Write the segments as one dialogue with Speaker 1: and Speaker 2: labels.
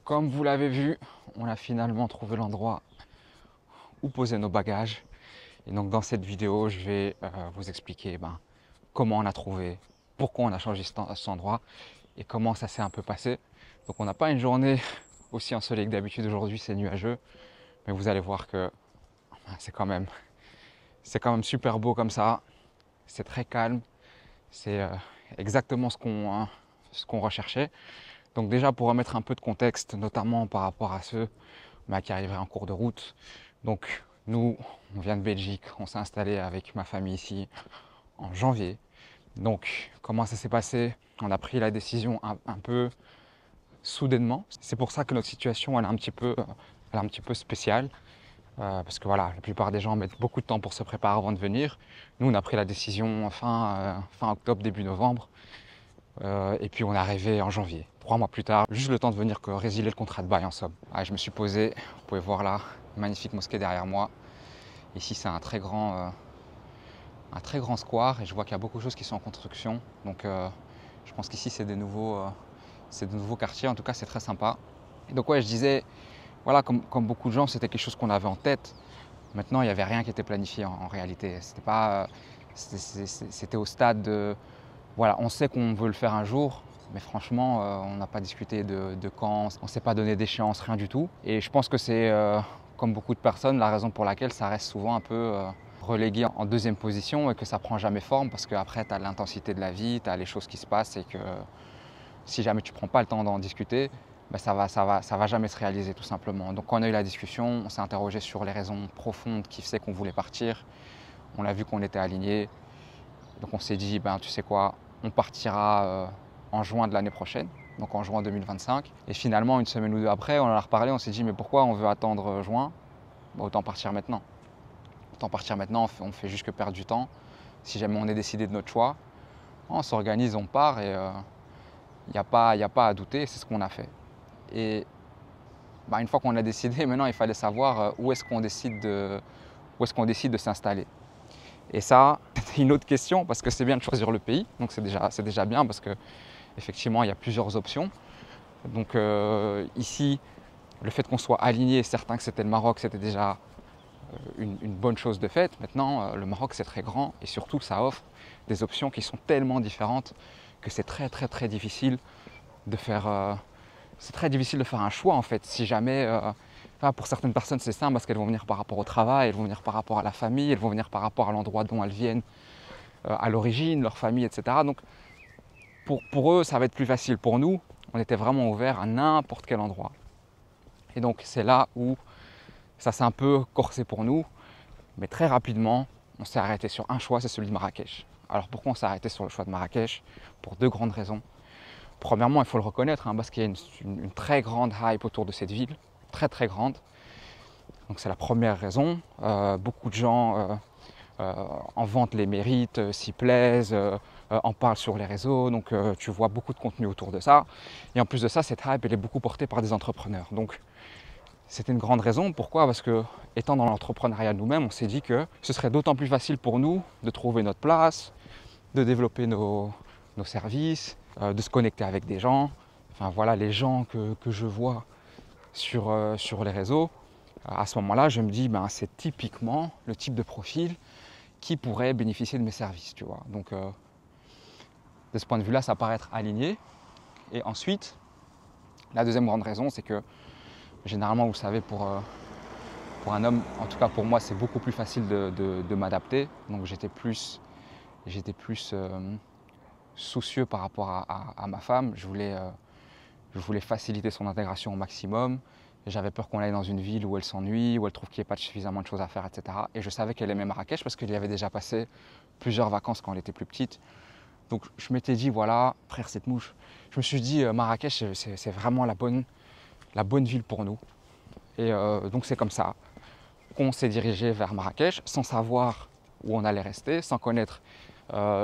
Speaker 1: Comme vous l'avez vu, on a finalement trouvé l'endroit où poser nos bagages. Et donc dans cette vidéo, je vais vous expliquer comment on a trouvé, pourquoi on a changé cet endroit et comment ça s'est un peu passé. Donc on n'a pas une journée aussi ensoleillée que d'habitude. Aujourd'hui, c'est nuageux, mais vous allez voir que c'est quand même, super beau comme ça. C'est très calme. C'est exactement ce qu'on recherchait. Donc déjà pour remettre un peu de contexte, notamment par rapport à ceux qui arriveraient en cours de route. Donc nous, on vient de Belgique, on s'est installé avec ma famille ici en janvier. Donc comment ça s'est passé? On a pris la décision un peu soudainement. C'est pour ça que notre situation elle est un petit peu spéciale. Parce que voilà, la plupart des gens mettent beaucoup de temps pour se préparer avant de venir. Nous, on a pris la décision fin octobre, début novembre. Et puis on est arrivé en janvier, 3 mois plus tard, juste le temps de venir résilier le contrat de bail en somme. Je me suis posé, vous pouvez voir là, magnifique mosquée derrière moi. Ici c'est un très grand square et je vois qu'il y a beaucoup de choses qui sont en construction. Donc je pense qu'ici c'est des nouveaux quartiers, en tout cas c'est très sympa. Et donc ouais, je disais, voilà, comme beaucoup de gens, c'était quelque chose qu'on avait en tête. Maintenant, il n'y avait rien qui était planifié en réalité. C'était pas, c'était au stade de, voilà, on sait qu'on veut le faire un jour, mais franchement, on n'a pas discuté de quand, on ne s'est pas donné d'échéance, rien du tout. Et je pense que c'est, comme beaucoup de personnes, la raison pour laquelle ça reste souvent un peu relégué en deuxième position et que ça ne prend jamais forme, parce qu'après, tu as l'intensité de la vie, tu as les choses qui se passent et que si jamais tu ne prends pas le temps d'en discuter, ça va jamais se réaliser tout simplement. Donc quand on a eu la discussion, on s'est interrogé sur les raisons profondes qui faisaient qu'on voulait partir. On a vu qu'on était alignés. Donc on s'est dit, tu sais quoi, on partira en juin de l'année prochaine, donc en juin 2025. Et finalement, une semaine ou deux après, on en a reparlé, on s'est dit, mais pourquoi on veut attendre juin? Autant partir maintenant. Autant partir maintenant, on fait juste que perdre du temps. Si jamais on est décidé de notre choix, on s'organise, on part et il n'y a pas à douter, c'est ce qu'on a fait. Et une fois qu'on a décidé, maintenant il fallait savoir où est-ce qu'on décide de s'installer. Et ça, c'est une autre question parce que c'est bien de choisir le pays, donc c'est déjà bien parce qu'effectivement il y a plusieurs options. Donc ici, le fait qu'on soit aligné, certain que c'était le Maroc, c'était déjà une bonne chose de fait. Maintenant, le Maroc c'est très grand et surtout ça offre des options qui sont tellement différentes que c'est très très très difficile de faire un choix en fait. Si jamais, pour certaines personnes c'est simple parce qu'elles vont venir par rapport au travail, elles vont venir par rapport à la famille, elles vont venir par rapport à l'endroit dont elles viennent à l'origine, leur famille, etc. Donc pour eux ça va être plus facile. Pour nous, on était vraiment ouvert à n'importe quel endroit. Et donc c'est là où ça s'est un peu corsé pour nous, mais très rapidement on s'est arrêté sur un choix, c'est celui de Marrakech. Alors pourquoi on s'est arrêté sur le choix de Marrakech? Pour deux grandes raisons. Premièrement, il faut le reconnaître, parce qu'il y a une très grande hype autour de cette ville, très très grande. Donc c'est la première raison. Beaucoup de gens en vantent les mérites, s'y plaisent, en parlent sur les réseaux. Donc tu vois beaucoup de contenu autour de ça. Et en plus de ça, cette hype, elle est beaucoup portée par des entrepreneurs. Donc c'était une grande raison. Pourquoi? Parce que étant dans l'entrepreneuriat nous-mêmes, on s'est dit que ce serait d'autant plus facile pour nous de trouver notre place, de développer nos services, de se connecter avec des gens. Enfin voilà, les gens que je vois sur les réseaux, à ce moment-là, je me dis, c'est typiquement le type de profil qui pourrait bénéficier de mes services, tu vois. Donc de ce point de vue-là, ça paraît être aligné. Et ensuite, la deuxième grande raison, c'est que généralement, vous savez, pour un homme, en tout cas pour moi, c'est beaucoup plus facile de m'adapter. Donc j'étais plus soucieux par rapport à ma femme. Je voulais faciliter son intégration au maximum. J'avais peur qu'on aille dans une ville où elle s'ennuie, où elle trouve qu'il n'y ait pas suffisamment de choses à faire, etc. Et je savais qu'elle aimait Marrakech parce qu'elle y avait déjà passé plusieurs vacances quand elle était plus petite. Donc je m'étais dit, voilà, frère cette mouche, je me suis dit, Marrakech, c'est vraiment la bonne ville pour nous. Et donc c'est comme ça qu'on s'est dirigé vers Marrakech, sans savoir où on allait rester, sans connaître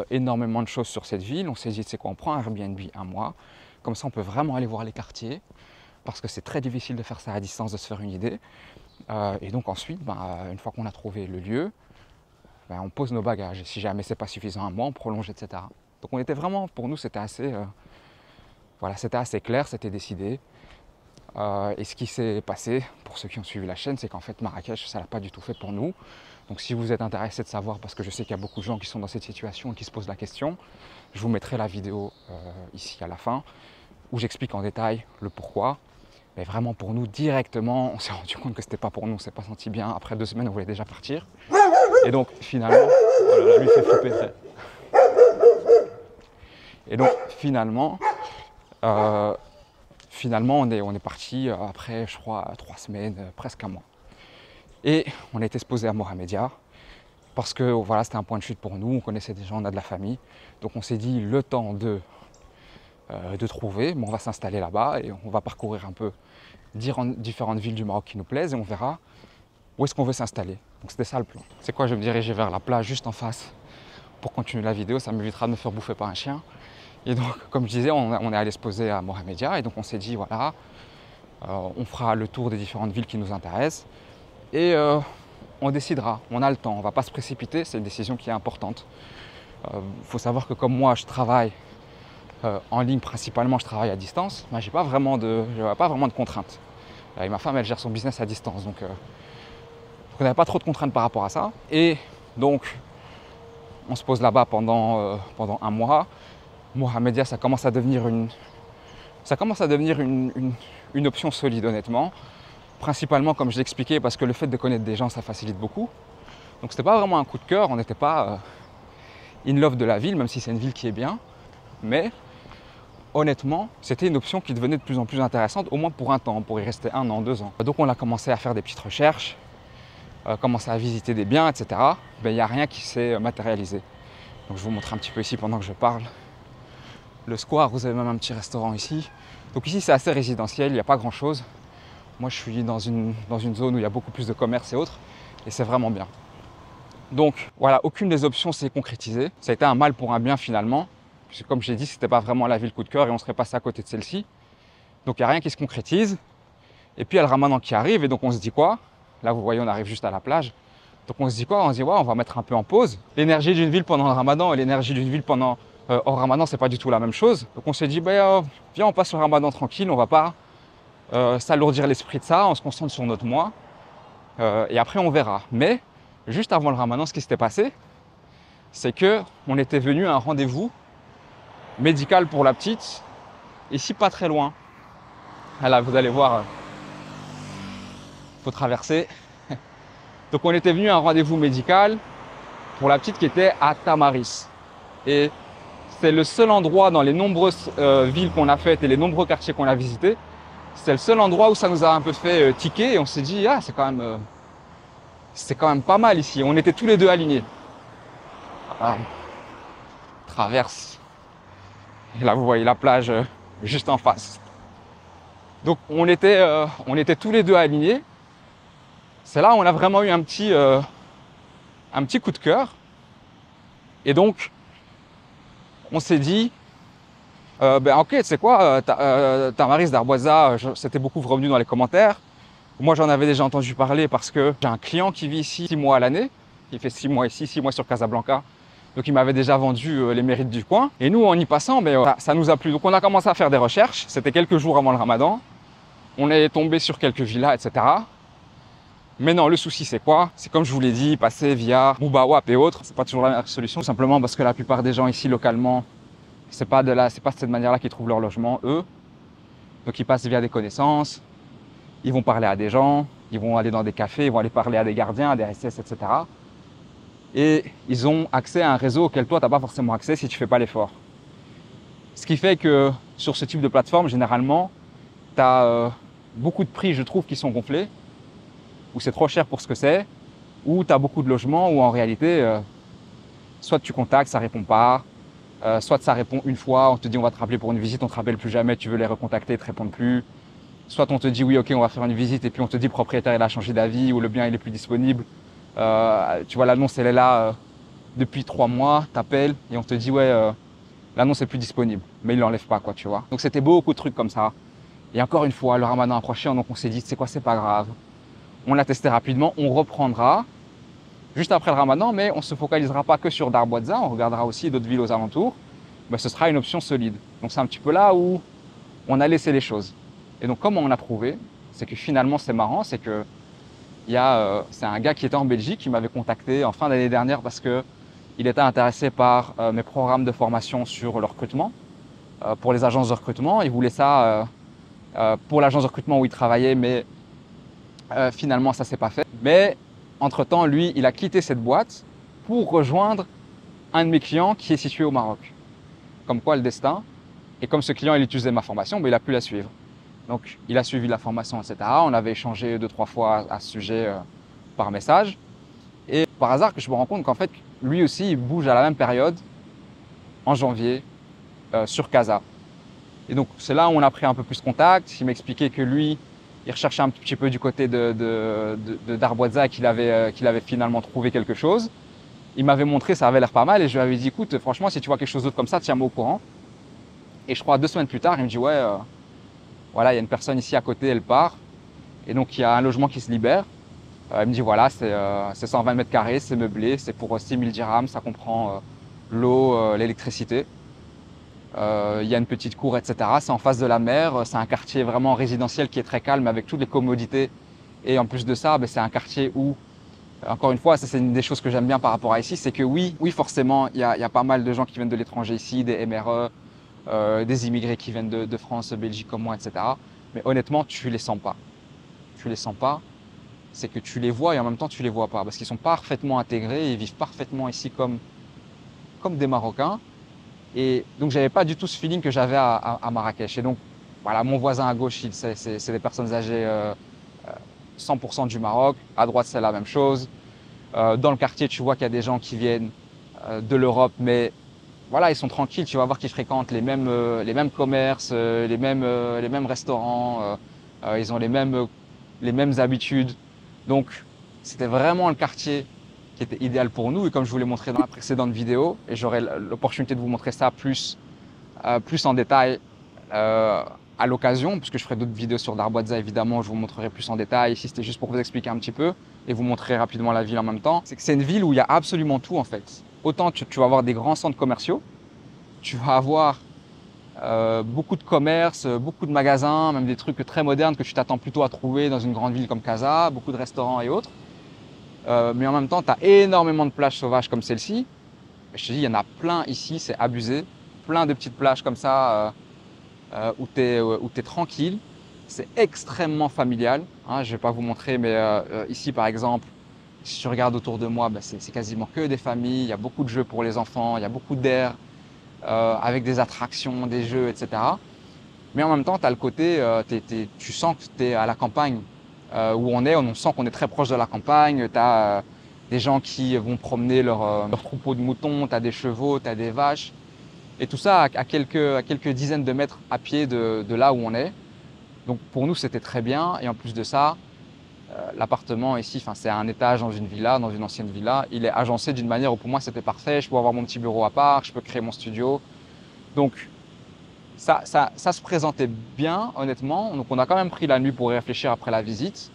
Speaker 1: énormément de choses sur cette ville. On s'est dit, c'est quoi, on prend un Airbnb un mois, comme ça on peut vraiment aller voir les quartiers, parce que c'est très difficile de faire ça à distance, de se faire une idée. Et donc ensuite, une fois qu'on a trouvé le lieu, on pose nos bagages. Et si jamais c'est pas suffisant un mois, on prolonge, etc. Donc on était vraiment, pour nous, c'était assez clair, c'était décidé. Et ce qui s'est passé, pour ceux qui ont suivi la chaîne, c'est qu'en fait Marrakech, ça l'a pas du tout fait pour nous. Donc si vous êtes intéressé de savoir, parce que je sais qu'il y a beaucoup de gens qui sont dans cette situation et qui se posent la question, je vous mettrai la vidéo ici à la fin, où j'explique en détail le pourquoi. Mais vraiment pour nous, directement, on s'est rendu compte que c'était pas pour nous, on s'est pas senti bien. Après 2 semaines, on voulait déjà partir. Et donc finalement, oh là là, lui il fait flipper très. Et donc finalement, on est parti après, je crois, 3 semaines, presque un mois. Et on a été se poser à Mohamedia parce que voilà, c'était un point de chute pour nous. On connaissait des gens, on a de la famille. Donc on s'est dit, le temps de trouver, bon, on va s'installer là-bas et on va parcourir un peu différentes villes du Maroc qui nous plaisent et on verra où est-ce qu'on veut s'installer. Donc c'était ça le plan. C'est quoi, je vais me diriger vers la plage juste en face pour continuer la vidéo. Ça m'évitera de me faire bouffer par un chien. Et donc, comme je disais, on est allé se poser à Mohamedia et donc on s'est dit, voilà, on fera le tour des différentes villes qui nous intéressent et on décidera, on a le temps, on ne va pas se précipiter, c'est une décision qui est importante. Faut savoir que comme moi, je travaille en ligne principalement, je travaille à distance, mais je n'ai pas vraiment de contraintes. Et ma femme, elle gère son business à distance, donc on n'avait pas trop de contraintes par rapport à ça. Et donc, on se pose là-bas pendant un mois. Mohamedia, ça commence à devenir une option solide, honnêtement. Principalement, comme je l'expliquais, parce que le fait de connaître des gens, ça facilite beaucoup. Donc c'était pas vraiment un coup de cœur, on n'était pas in love de la ville, même si c'est une ville qui est bien. Mais honnêtement, c'était une option qui devenait de plus en plus intéressante, au moins pour un temps, pour y rester 1 an, 2 ans. Donc on a commencé à faire des petites recherches, commencé à visiter des biens, etc. Ben, il n'y a rien qui s'est matérialisé. Donc je vous montre un petit peu ici pendant que je parle. Le square, vous avez même un petit restaurant ici. Donc ici c'est assez résidentiel, il n'y a pas grand chose. Moi je suis dans une zone où il y a beaucoup plus de commerce et autres, et c'est vraiment bien. Donc voilà, aucune des options s'est concrétisée. Ça a été un mal pour un bien finalement, puisque comme j'ai dit, c'était pas vraiment la ville coup de cœur et on serait passé à côté de celle-ci. Donc il n'y a rien qui se concrétise. Et puis il y a le ramadan qui arrive, et donc on se dit quoi? Là vous voyez, on arrive juste à la plage. Donc on se dit quoi? On se dit ouais, on va mettre un peu en pause. L'énergie d'une ville pendant le ramadan et l'énergie d'une ville pendant hors ramadan, c'est pas du tout la même chose. Donc on s'est dit, viens, on passe le ramadan tranquille, on va pas s'alourdir l'esprit de ça, on se concentre sur notre mois et après on verra. Mais juste avant le ramadan, ce qui s'était passé, c'est que on était venu à un rendez-vous médical pour la petite, ici pas très loin. Là, vous allez voir, faut traverser. Donc on était venu à un rendez-vous médical pour la petite qui était à Tamaris. Et c'est le seul endroit dans les nombreuses villes qu'on a faites et les nombreux quartiers qu'on a visités, c'est le seul endroit où ça nous a un peu fait tiquer et on s'est dit, ah, c'est quand même pas mal ici. On était tous les deux alignés. Voilà. Traverse. Et là, vous voyez la plage juste en face. Donc, on était tous les deux alignés. C'est là où on a vraiment eu un petit coup de cœur. Et donc, on s'est dit, ok, tu sais quoi, Tamaris d'Arboisa, c'était beaucoup revenu dans les commentaires. Moi, j'en avais déjà entendu parler parce que j'ai un client qui vit ici 6 mois à l'année. Il fait 6 mois ici, 6 mois sur Casablanca. Donc, il m'avait déjà vendu les mérites du coin. Et nous, en y passant, ça nous a plu. Donc, on a commencé à faire des recherches. C'était quelques jours avant le ramadan. On est tombé sur quelques villas, etc. Mais non, le souci, c'est quoi? C'est comme je vous l'ai dit, passer via Boubawap et autres. C'est pas toujours la meilleure solution, tout simplement parce que la plupart des gens ici, localement, c'est pas de cette manière-là qu'ils trouvent leur logement, eux. Donc, ils passent via des connaissances. Ils vont parler à des gens, ils vont aller dans des cafés, ils vont aller parler à des gardiens, à des SS, etc. Et ils ont accès à un réseau auquel toi, tu n'as pas forcément accès si tu ne fais pas l'effort. Ce qui fait que sur ce type de plateforme, généralement, tu as beaucoup de prix, je trouve, qui sont gonflés, ou c'est trop cher pour ce que c'est, ou tu as beaucoup de logements où en réalité, soit tu contactes, ça ne répond pas, soit ça répond une fois, on te dit on va te rappeler pour une visite, on ne te rappelle plus jamais, tu veux les recontacter, ils ne te répondent plus. Soit on te dit oui, ok, on va faire une visite et puis on te dit le propriétaire il a changé d'avis ou le bien il est plus disponible. Tu vois, l'annonce elle est là depuis 3 mois, t'appelles et on te dit ouais, l'annonce est plus disponible, mais il l'enlève pas, quoi, tu vois. Donc c'était beaucoup de trucs comme ça. Et encore une fois, le ramadan approchait, donc on s'est dit c'est quoi, c'est pas grave. On l'a testé rapidement, on reprendra juste après le ramadan, mais on se focalisera pas que sur Darboisa, on regardera aussi d'autres villes aux alentours. Mais ce sera une option solide. Donc c'est un petit peu là où on a laissé les choses. Et donc comment on a trouvé? C'est que finalement c'est marrant, c'est que c'est un gars qui était en Belgique qui m'avait contacté en fin d'année dernière parce que il était intéressé par mes programmes de formation sur le recrutement pour les agences de recrutement. Il voulait ça pour l'agence de recrutement où il travaillait, mais finalement ça s'est pas fait. Mais entre-temps, lui, il a quitté cette boîte pour rejoindre un de mes clients qui est situé au Maroc. Comme quoi le destin. Et comme ce client, il utilisait ma formation, il a pu la suivre. Donc, il a suivi la formation, etc. On avait échangé 2-3 fois à ce sujet par message. Et par hasard, que je me rends compte qu'en fait, lui aussi, il bouge à la même période, en janvier, sur Casa. Et donc, c'est là où on a pris un peu plus contact. Il m'expliquait que lui, il recherchait un petit peu du côté de Darboisa, qu'il avait finalement trouvé quelque chose. Il m'avait montré, ça avait l'air pas mal. Et je lui avais dit, écoute, franchement, si tu vois quelque chose d'autre comme ça, tiens-moi au courant. Et je crois 2 semaines plus tard, il me dit, ouais, voilà, il y a une personne ici à côté, elle part. Et donc, il y a un logement qui se libère. Il me dit, voilà, c'est 120 mètres carrés, c'est meublé, c'est pour 6 000 dirhams, ça comprend l'eau, l'électricité. Il y a une petite cour, etc. C'est en face de la mer, c'est un quartier vraiment résidentiel qui est très calme avec toutes les commodités. Et en plus de ça, c'est un quartier où, encore une fois, ça c'est une des choses que j'aime bien par rapport à ici, c'est que oui, forcément, il y a pas mal de gens qui viennent de l'étranger ici, des MRE, des immigrés qui viennent de France, Belgique comme moi, etc. Mais honnêtement, tu les sens pas. Tu les sens pas. C'est que tu les vois et en même temps tu les vois pas parce qu'ils sont parfaitement intégrés, ils vivent parfaitement ici comme des Marocains. Et donc j'avais pas du tout ce feeling que j'avais à Marrakech. Et donc voilà, mon voisin à gauche, c'est des personnes âgées 100% du Maroc. À droite, c'est la même chose. Dans le quartier, tu vois qu'il y a des gens qui viennent de l'Europe, mais voilà, ils sont tranquilles. Tu vas voir qu'ils fréquentent les mêmes commerces, les mêmes restaurants. Ils ont les mêmes habitudes. Donc, c'était vraiment le quartier qui était idéal pour nous. Et comme je vous l'ai montré dans la précédente vidéo, et j'aurai l'opportunité de vous montrer ça plus en détail à l'occasion, puisque je ferai d'autres vidéos sur Darboisa, évidemment, je vous montrerai plus en détail. Ici, c'était juste pour vous expliquer un petit peu et vous montrer rapidement la ville en même temps. C'est que c'est une ville où il y a absolument tout, en fait. Autant tu vas avoir des grands centres commerciaux, tu vas avoir beaucoup de commerces, beaucoup de magasins, même des trucs très modernes que tu t'attends plutôt à trouver dans une grande ville comme Casa, beaucoup de restaurants et autres. Mais en même temps, tu as énormément de plages sauvages comme celle-ci. Je te dis, il y en a plein ici, c'est abusé. Plein de petites plages comme ça où tu es tranquille. C'est extrêmement familial. Hein, je ne vais pas vous montrer, mais ici, par exemple, si tu regardes autour de moi, c'est quasiment que des familles. Il y a beaucoup de jeux pour les enfants, il y a beaucoup d'air, avec des attractions, des jeux, etc. Mais en même temps, tu as le côté, tu sens que tu es à la campagne où on sent qu'on est très proche de la campagne. Tu as des gens qui vont promener leur troupeau de moutons, tu as des chevaux, tu as des vaches. Et tout ça à quelques dizaines de mètres à pied de là où on est. Donc pour nous, c'était très bien. Et en plus de ça, l'appartement ici, c'est un étage dans une villa, dans une ancienne villa. Il est agencé d'une manière où pour moi, c'était parfait. Je peux avoir mon petit bureau à part, je peux créer mon studio. Donc ça se présentait bien, honnêtement. Donc on a quand même pris la nuit pour y réfléchir après la visite.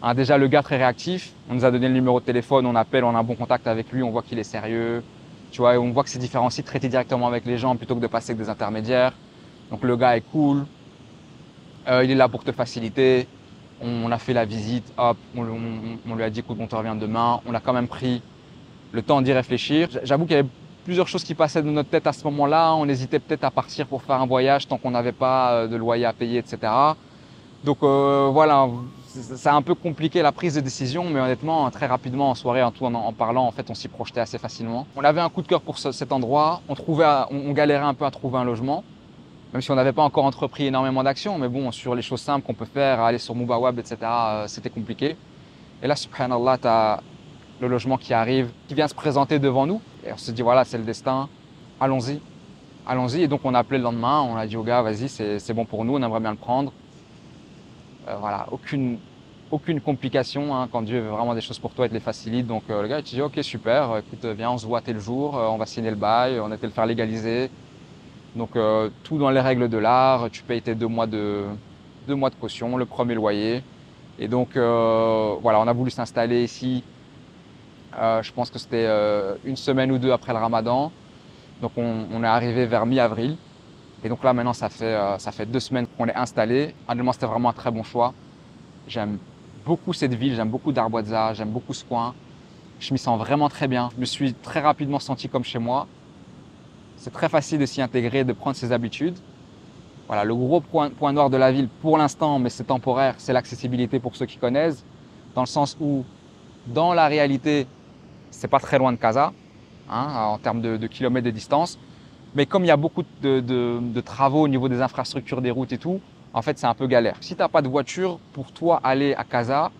Speaker 1: Hein, déjà, le gars très réactif, on nous a donné le numéro de téléphone, on appelle, on a un bon contact avec lui, on voit qu'il est sérieux. Tu vois, et on voit que c'est différent aussi de traiter directement avec les gens plutôt que de passer avec des intermédiaires. Donc le gars est cool, il est là pour te faciliter. On a fait la visite, hop, on lui a dit écoute, on te revient demain. On a quand même pris le temps d'y réfléchir. J'avoue qu'il y avait plusieurs choses qui passaient dans notre tête à ce moment-là. On hésitait peut-être à partir pour faire un voyage tant qu'on n'avait pas de loyer à payer, etc. Donc voilà, c'est un peu compliqué la prise de décision, mais honnêtement, très rapidement en soirée, en parlant, en fait, on s'y projetait assez facilement. On avait un coup de cœur pour cet endroit. On galérait un peu à trouver un logement, même si on n'avait pas encore entrepris énormément d'actions. Mais bon, sur les choses simples qu'on peut faire, aller sur Mubawab, etc., c'était compliqué. Et là, subhanallah, tu as le logement qui arrive, qui vient se présenter devant nous. Et on se dit, voilà, c'est le destin, allons-y, allons-y. Et donc, on a appelé le lendemain, on a dit au gars, vas-y, c'est bon pour nous, on aimerait bien le prendre. Voilà, aucune complication hein, quand Dieu veut vraiment des choses pour toi, il te les facilite. Donc le gars il te dit ok super, écoute viens on se voit tel jour, on va signer le bail, on a été le faire légaliser. Donc tout dans les règles de l'art, tu payes tes 2 mois de caution, le premier loyer. Et donc voilà, on a voulu s'installer ici, je pense que c'était une semaine ou deux après le Ramadan. Donc on est arrivé vers mi-avril. Et donc là, maintenant, ça fait 2 semaines qu'on est installé. Honnêtement, c'était vraiment un très bon choix. J'aime beaucoup cette ville, j'aime beaucoup Darboisa, j'aime beaucoup ce coin. Je m'y sens vraiment très bien. Je me suis très rapidement senti comme chez moi. C'est très facile de s'y intégrer, de prendre ses habitudes. Voilà, le gros point noir de la ville pour l'instant, mais c'est temporaire, c'est l'accessibilité pour ceux qui connaissent, dans le sens où, dans la réalité, c'est pas très loin de Casa, hein, en termes de kilomètres de distance. Mais comme il y a beaucoup de travaux au niveau des infrastructures, des routes et tout, en fait, c'est un peu galère. Si tu n'as pas de voiture, pour toi, aller à Casa,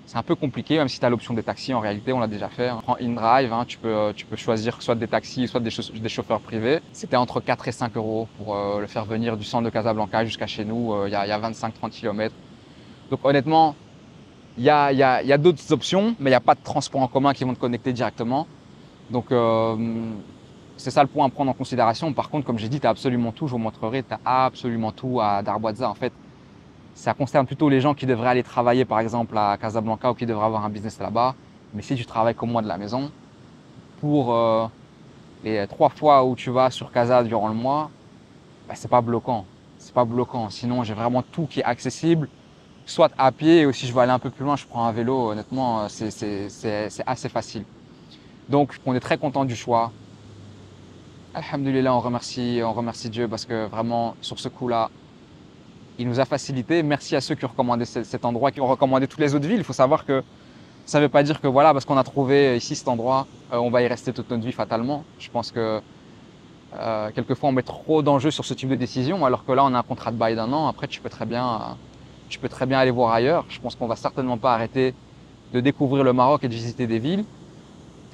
Speaker 1: c'est un peu compliqué, même si tu as l'option des taxis. En réalité, on l'a déjà fait. Hein. Prends InDrive, hein, tu peux choisir soit des taxis, soit des chauffeurs privés. C'était entre 4 et 5 euros pour le faire venir du centre de Casablanca jusqu'à chez nous. Il y a 25-30 km. Donc honnêtement, il y a d'autres options, mais il n'y a pas de transport en commun qui vont te connecter directement. Donc c'est ça le point à prendre en considération. Par contre, comme j'ai dit, tu as absolument tout. Je vous montrerai, tu as absolument tout à Darboisa. En fait, ça concerne plutôt les gens qui devraient aller travailler, par exemple, à Casablanca ou qui devraient avoir un business là-bas. Mais si tu travailles comme moi de la maison, pour les 3 fois où tu vas sur Casa durant le mois, bah, c'est pas bloquant. C'est pas bloquant. Sinon, j'ai vraiment tout qui est accessible, soit à pied, et aussi je veux aller un peu plus loin, je prends un vélo. Honnêtement, c'est assez facile. Donc, on est très content du choix. Alhamdulillah, on remercie Dieu parce que vraiment, sur ce coup-là, il nous a facilité. Merci à ceux qui ont recommandé cet endroit, qui ont recommandé toutes les autres villes. Il faut savoir que ça ne veut pas dire que voilà, parce qu'on a trouvé ici cet endroit, on va y rester toute notre vie fatalement. Je pense que quelquefois on met trop d'enjeux sur ce type de décision, alors que là on a un contrat de bail d'1 an. Après, tu peux très bien aller voir ailleurs. Je pense qu'on va certainement pas arrêter de découvrir le Maroc et de visiter des villes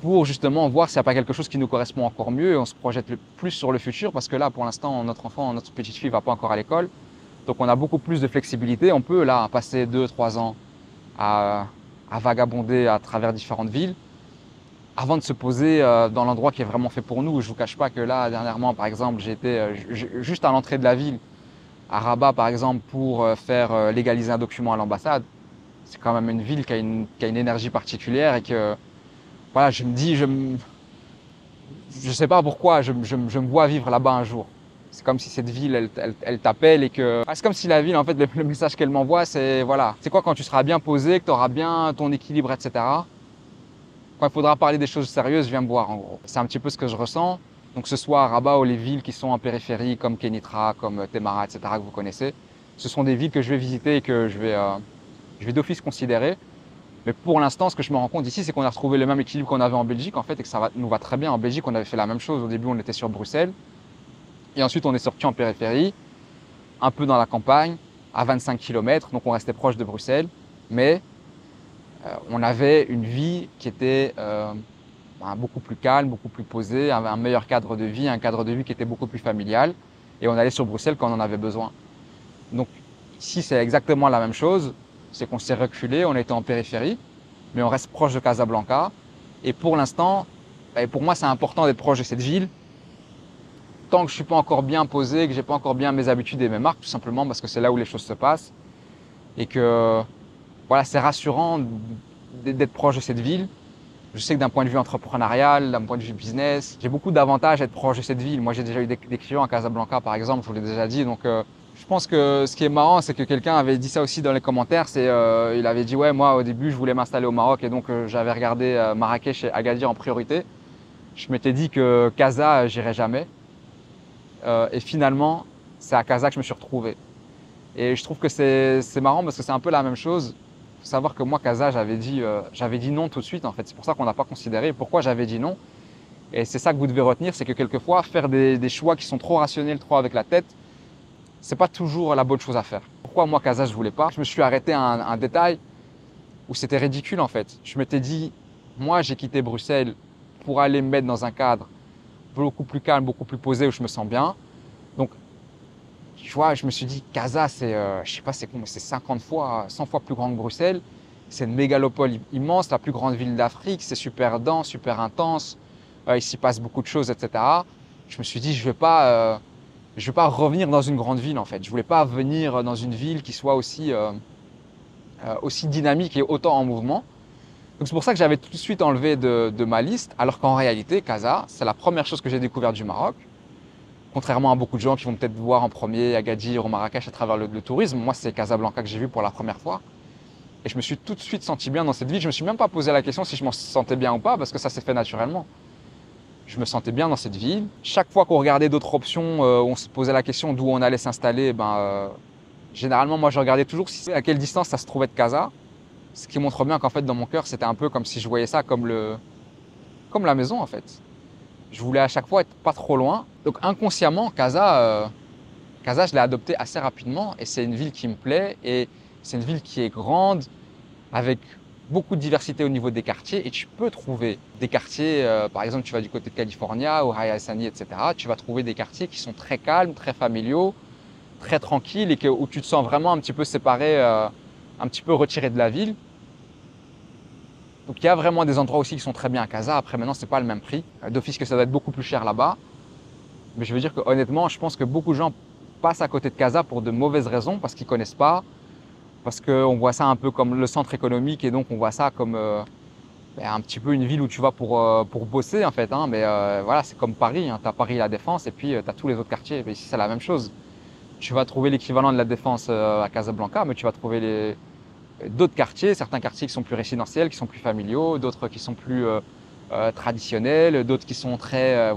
Speaker 1: pour justement voir s'il n'y a pas quelque chose qui nous correspond encore mieux et on se projette plus sur le futur parce que là, pour l'instant, notre enfant, notre petite fille ne va pas encore à l'école. Donc on a beaucoup plus de flexibilité. On peut là passer 2-3 ans à vagabonder à travers différentes villes avant de se poser dans l'endroit qui est vraiment fait pour nous. Je ne vous cache pas que là, dernièrement, par exemple, j'ai été juste à l'entrée de la ville, à Rabat, par exemple, pour faire légaliser un document à l'ambassade. C'est quand même une ville qui a une énergie particulière et que, voilà, je me dis, je sais pas pourquoi, je me vois vivre là-bas un jour. C'est comme si cette ville, elle t'appelle et que… C'est comme si la ville, en fait, le message qu'elle m'envoie, c'est voilà. C'est quoi quand tu seras bien posé, que tu auras bien ton équilibre, etc. Quand il faudra parler des choses sérieuses, viens me voir, en gros. C'est un petit peu ce que je ressens. Donc, que ce soit à Rabat ou les villes qui sont en périphérie, comme Kenitra, comme Temara, etc., que vous connaissez, ce sont des villes que je vais visiter et que je vais d'office considérer. Mais pour l'instant, ce que je me rends compte ici, c'est qu'on a retrouvé le même équilibre qu'on avait en Belgique, en fait, et que nous va très bien. En Belgique, on avait fait la même chose. Au début, on était sur Bruxelles. Et ensuite, on est sorti en périphérie, un peu dans la campagne, à 25 km. Donc, on restait proche de Bruxelles. Mais on avait une vie qui était beaucoup plus calme, beaucoup plus posée, un meilleur cadre de vie, un cadre de vie qui était beaucoup plus familial. Et on allait sur Bruxelles quand on en avait besoin. Donc, ici, c'est exactement la même chose. C'est qu'on s'est reculé, on était en périphérie, mais on reste proche de Casablanca. Et pour l'instant, pour moi, c'est important d'être proche de cette ville. Tant que je ne suis pas encore bien posé, que je n'ai pas encore bien mes habitudes et mes marques, tout simplement parce que c'est là où les choses se passent. Et que voilà, c'est rassurant d'être proche de cette ville. Je sais que d'un point de vue entrepreneurial, d'un point de vue business, j'ai beaucoup d'avantages à être proche de cette ville. Moi, j'ai déjà eu des clients à Casablanca, par exemple, je vous l'ai déjà dit. Donc, je pense que ce qui est marrant, c'est que quelqu'un avait dit ça aussi dans les commentaires. Il avait dit, ouais, moi, au début, je voulais m'installer au Maroc et donc j'avais regardé Marrakech et Agadir en priorité. Je m'étais dit que Casa, j'irais jamais. Et finalement, c'est à Casa que je me suis retrouvé. Et je trouve que c'est marrant parce que c'est un peu la même chose. Il faut savoir que moi, Casa, j'avais dit non tout de suite. En fait, c'est pour ça qu'on n'a pas considéré. Pourquoi j'avais dit non? Et c'est ça que vous devez retenir, c'est que quelquefois, faire des choix qui sont trop rationnels, trop avec la tête, c'est pas toujours la bonne chose à faire. Pourquoi moi, Casa, je voulais pas? Je me suis arrêté à un détail où c'était ridicule en fait. Je m'étais dit, moi, j'ai quitté Bruxelles pour aller me mettre dans un cadre beaucoup plus calme, beaucoup plus posé où je me sens bien. Donc, tu vois, je me suis dit, Casa, je sais pas, c'est 50 fois, 100 fois plus grand que Bruxelles. C'est une mégalopole immense, la plus grande ville d'Afrique. C'est super dense, super intense. Il s'y passe beaucoup de choses, etc. Je me suis dit, je vais pas revenir dans une grande ville en fait. Je voulais pas venir dans une ville qui soit aussi dynamique et autant en mouvement. Donc c'est pour ça que j'avais tout de suite enlevé de ma liste, alors qu'en réalité, Casa, c'est la première chose que j'ai découverte du Maroc. Contrairement à beaucoup de gens qui vont peut-être voir en premier Agadir ou Marrakech à travers le tourisme, moi c'est Casablanca que j'ai vu pour la première fois. Et je me suis tout de suite senti bien dans cette ville. Je me suis même pas posé la question si je m'en sentais bien ou pas, parce que ça s'est fait naturellement. Je me sentais bien dans cette ville. Chaque fois qu'on regardait d'autres options, on se posait la question d'où on allait s'installer, généralement moi je regardais toujours à quelle distance ça se trouvait de Casa. Ce qui montre bien qu'en fait dans mon cœur c'était un peu comme si je voyais ça comme la maison en fait. Je voulais à chaque fois être pas trop loin. Donc inconsciemment, Casa, je l'ai adopté assez rapidement et c'est une ville qui me plaît et c'est une ville qui est grande avec beaucoup de diversité au niveau des quartiers et tu peux trouver des quartiers, par exemple tu vas du côté de California ou High Hassani, etc. Tu vas trouver des quartiers qui sont très calmes, très familiaux, très tranquilles et où tu te sens vraiment un petit peu séparé, un petit peu retiré de la ville. Donc il y a vraiment des endroits aussi qui sont très bien à Casa. Après maintenant c'est pas le même prix. D'office que ça doit être beaucoup plus cher là-bas. Mais je veux dire que honnêtement, je pense que beaucoup de gens passent à côté de Casa pour de mauvaises raisons, parce qu'ils connaissent pas, parce qu'on voit ça un peu comme le centre économique et donc on voit ça comme un petit peu une ville où tu vas pour bosser en fait. Hein. Mais voilà, c'est comme Paris. Hein. Tu as Paris La Défense et puis tu as tous les autres quartiers. Mais ici c'est la même chose. Tu vas trouver l'équivalent de La Défense à Casablanca, mais tu vas trouver d'autres quartiers, certains quartiers qui sont plus résidentiels, qui sont plus familiaux, d'autres qui sont plus traditionnels, d'autres qui sont très,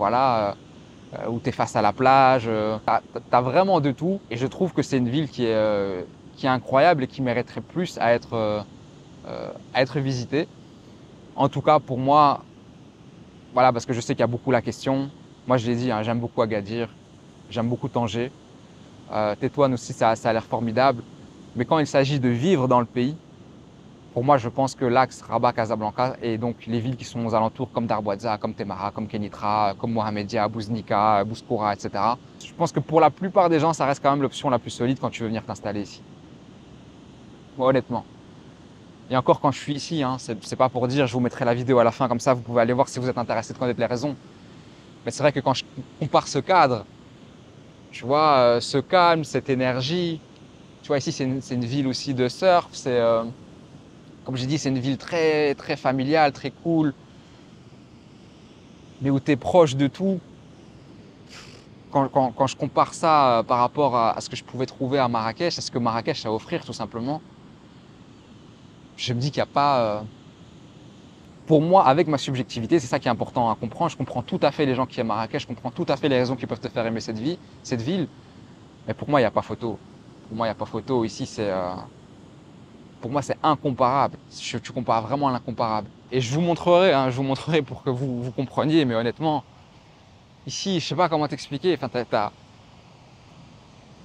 Speaker 1: où tu es face à la plage. Tu as vraiment de tout et je trouve que c'est une ville qui est incroyable et qui mériterait plus à être visitée. En tout cas, pour moi, voilà, parce que je sais qu'il y a beaucoup la question. Moi, je l'ai dit, hein, j'aime beaucoup Agadir, j'aime beaucoup Tanger. Tétouan aussi, ça a l'air formidable. Mais quand il s'agit de vivre dans le pays, pour moi, je pense que l'axe Rabat-Casablanca et donc les villes qui sont aux alentours comme Darboisa, comme Temara, comme Kenitra, comme Mohamedia, Bouznika, Bouskoura, etc. Je pense que pour la plupart des gens, ça reste quand même l'option la plus solide quand tu veux venir t'installer ici. Moi, honnêtement. Et encore quand je suis ici, hein, c'est pas pour dire, je vous mettrai la vidéo à la fin, comme ça vous pouvez aller voir si vous êtes intéressé de connaître les raisons. Mais c'est vrai que quand je compare ce cadre, tu vois, ce calme, cette énergie, tu vois, ici c'est une ville aussi de surf, comme j'ai dit, c'est une ville très, très familiale, très cool, mais où tu es proche de tout. Quand je compare ça par rapport à ce que je pouvais trouver à Marrakech, à ce que Marrakech a à offrir tout simplement, je me dis qu'il n'y a pas... Pour moi, avec ma subjectivité, c'est ça qui est important à comprendre. Je comprends tout à fait les gens qui aiment Marrakech, je comprends tout à fait les raisons qui peuvent te faire aimer cette ville. Mais pour moi, il n'y a pas photo. Pour moi, il n'y a pas photo. Ici, pour moi, c'est incomparable. Tu compares vraiment à l'incomparable. Et je vous montrerai pour que vous compreniez. Mais honnêtement, ici, je sais pas comment t'expliquer. Enfin,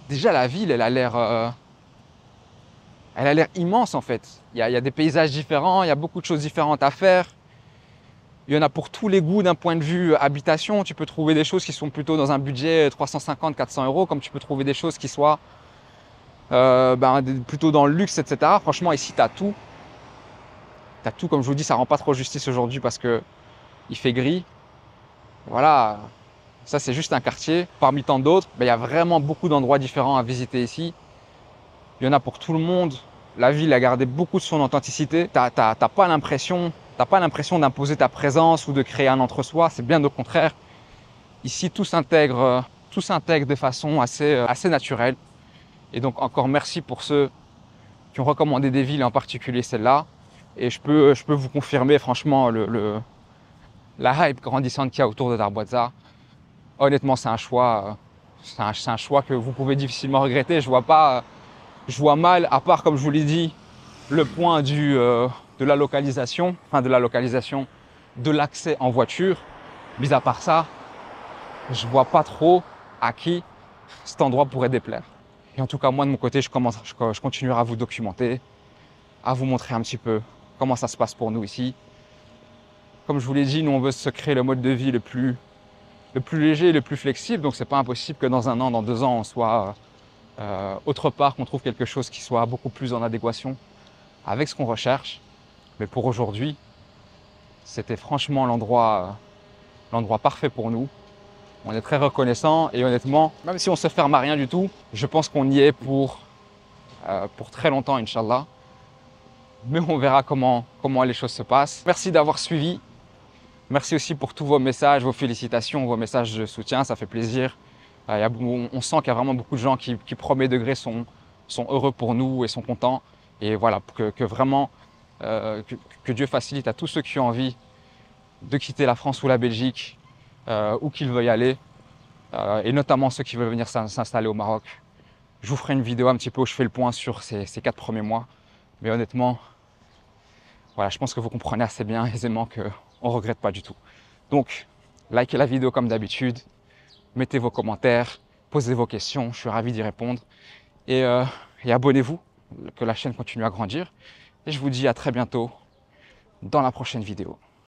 Speaker 1: déjà, la ville, elle a l'air immense en fait. Il y a des paysages différents, il y a beaucoup de choses différentes à faire. Il y en a pour tous les goûts d'un point de vue habitation. Tu peux trouver des choses qui sont plutôt dans un budget 350-400 euros, comme tu peux trouver des choses qui soient plutôt dans le luxe, etc. Franchement, ici, tu as tout. Tu as tout, comme je vous dis, ça rend pas trop justice aujourd'hui parce qu'il fait gris. Voilà, ça c'est juste un quartier. Parmi tant d'autres, il y a vraiment beaucoup d'endroits différents à visiter ici. Il y en a pour tout le monde. La ville a gardé beaucoup de son authenticité. T'as pas l'impression d'imposer ta présence ou de créer un entre-soi. C'est bien au contraire. Ici, tout s'intègre de façon assez naturelle. Et donc, encore merci pour ceux qui ont recommandé des villes, en particulier celle-là. Et je peux vous confirmer, franchement, la hype grandissante qu'il y a autour de Darboisa. Honnêtement, c'est un choix que vous pouvez difficilement regretter. Je vois mal, à part, comme je vous l'ai dit, le point de la localisation, de l'accès en voiture. Mis à part ça, je vois pas trop à qui cet endroit pourrait déplaire. Et en tout cas, moi, de mon côté, je continuerai à vous documenter, à vous montrer un petit peu comment ça se passe pour nous ici. Comme je vous l'ai dit, nous, on veut se créer le mode de vie le plus léger et le plus flexible. Donc, c'est pas impossible que dans 1 an, dans 2 ans, on soit autre part, qu'on trouve quelque chose qui soit beaucoup plus en adéquation avec ce qu'on recherche. Mais pour aujourd'hui, c'était franchement l'endroit parfait pour nous. On est très reconnaissants et honnêtement, même si on se ferme à rien du tout, je pense qu'on y est pour très longtemps, Inch'Allah. Mais on verra comment les choses se passent. Merci d'avoir suivi. Merci aussi pour tous vos messages, vos félicitations, vos messages de soutien, ça fait plaisir. On sent qu'il y a vraiment beaucoup de gens qui premier degré sont heureux pour nous et sont contents. Et voilà, que vraiment, que Dieu facilite à tous ceux qui ont envie de quitter la France ou la Belgique, où qu'ils veuillent aller, et notamment ceux qui veulent venir s'installer au Maroc. Je vous ferai une vidéo un petit peu où je fais le point sur ces 4 premiers mois. Mais honnêtement, voilà, je pense que vous comprenez assez bien, aisément, qu'on ne regrette pas du tout. Donc, likez la vidéo comme d'habitude, mettez vos commentaires, posez vos questions, je suis ravi d'y répondre. Et abonnez-vous, que la chaîne continue à grandir. Et je vous dis à très bientôt dans la prochaine vidéo.